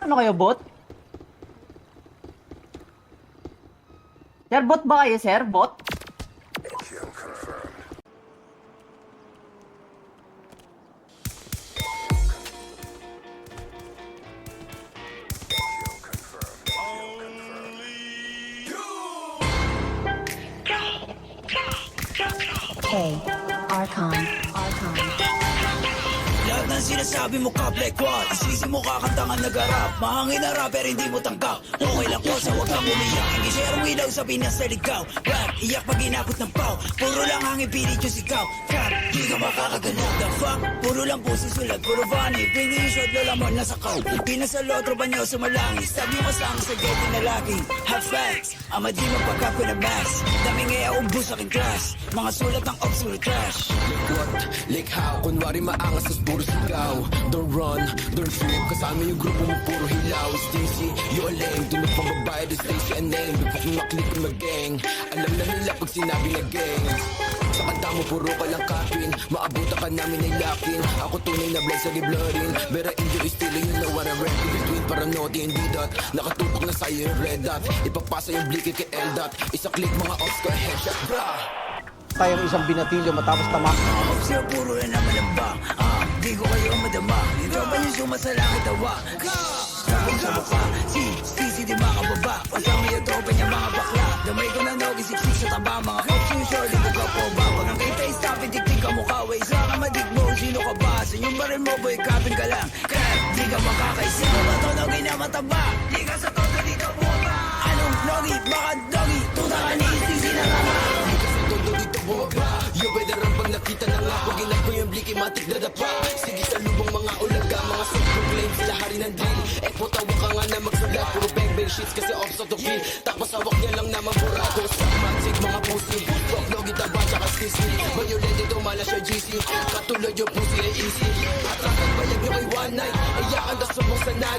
Ano kayo, bot? Sir, bot ba kayo, sir? Bot? K. Archon. Lahat ng sinasabi mo ka, Black One. Isisi mo kakantangan nag-arap. Mahangin na rapper, hindi mo tanggap. Okay lang ko sa wag kang umiyak. Hindi share ilaw sa Pinas na ligaw. Rap, iyak pag inabot ng pau. Puro lang hangin, pilit yung sigaw. Cap, di ka makakagalaw. The fuck, puro lang puso sulat. Puro funny, pingi yung short, lola mo nasa kaw. Pinas sa lotro ba niyo sumalangis? Sabi mo sa sa getty na lagi. Have facts, ama di magpagkap ko na max. Daming ngaya ubus aking class. Mga sulat ng ops, sulit trash. Like what? Like how? Kunwari maangas, tas puro sigaw. Don't run, don't trip. Kasama yung grupo mo, puro hilaw. Stacy, you a lame. Tunok pang babae, the Stacy and name. Before kung maklik yung mag-gang. Alam na nila pag sinabi na gang. Sa kanta mo, puro ka lang kapin. Maabutan ka namin ay lakin. Ako tunay na bless sa giblorin. Bera injury is stealing, you know what I rap. In between, parang naughty, hindi dot. Nakatutok na sa'yo yung red dot. Ipapasa yung blicky kay L-dot. Isa click, mga ops ko, headshot, bra. Tayong isang binatilyo matapos tama. Ops yung puro na naman ang bang. Di ko kayo madama. Ito ba yung suma sa langit tawa? Kapag sa mukha, si di makababa. Kasama yung tropa niya mga bakla. Damay ko na nogi, siksik sa taba. Mga ops yung short, di ko ka po ba? Pag ang kita is tapin, tiktik ka mukha. Way sa kamadig mo, sino ka ba? Sa yung baril mo, boy, kapin ka lang. Crap, di ka makakaisa. Bato nogi na mataba. Di ka sa todo, di ka buwaba. Anong nogi? Baka dogi? Tuta ka ni sisi na kama. Todo dito bumaba. Yo, veteran pag nakita na nga. Pag inap ko yung bliki, matik na dapa. Sige sa lubong mga ulaga. Mga self-proclaim, sila hari ng drill. Tawa ka nga na magsulat. Puro bang-bang shits kasi off sa to feel. Tapos hawak niya lang naman burato. Sa magic, mga pussy. Rock, no, gitaba, tsaka sissy. Violent dito, mala siya GC. Katulad yung pussy ay easy. At rakan bayag yung ay one night. Iyakan na subong sa night.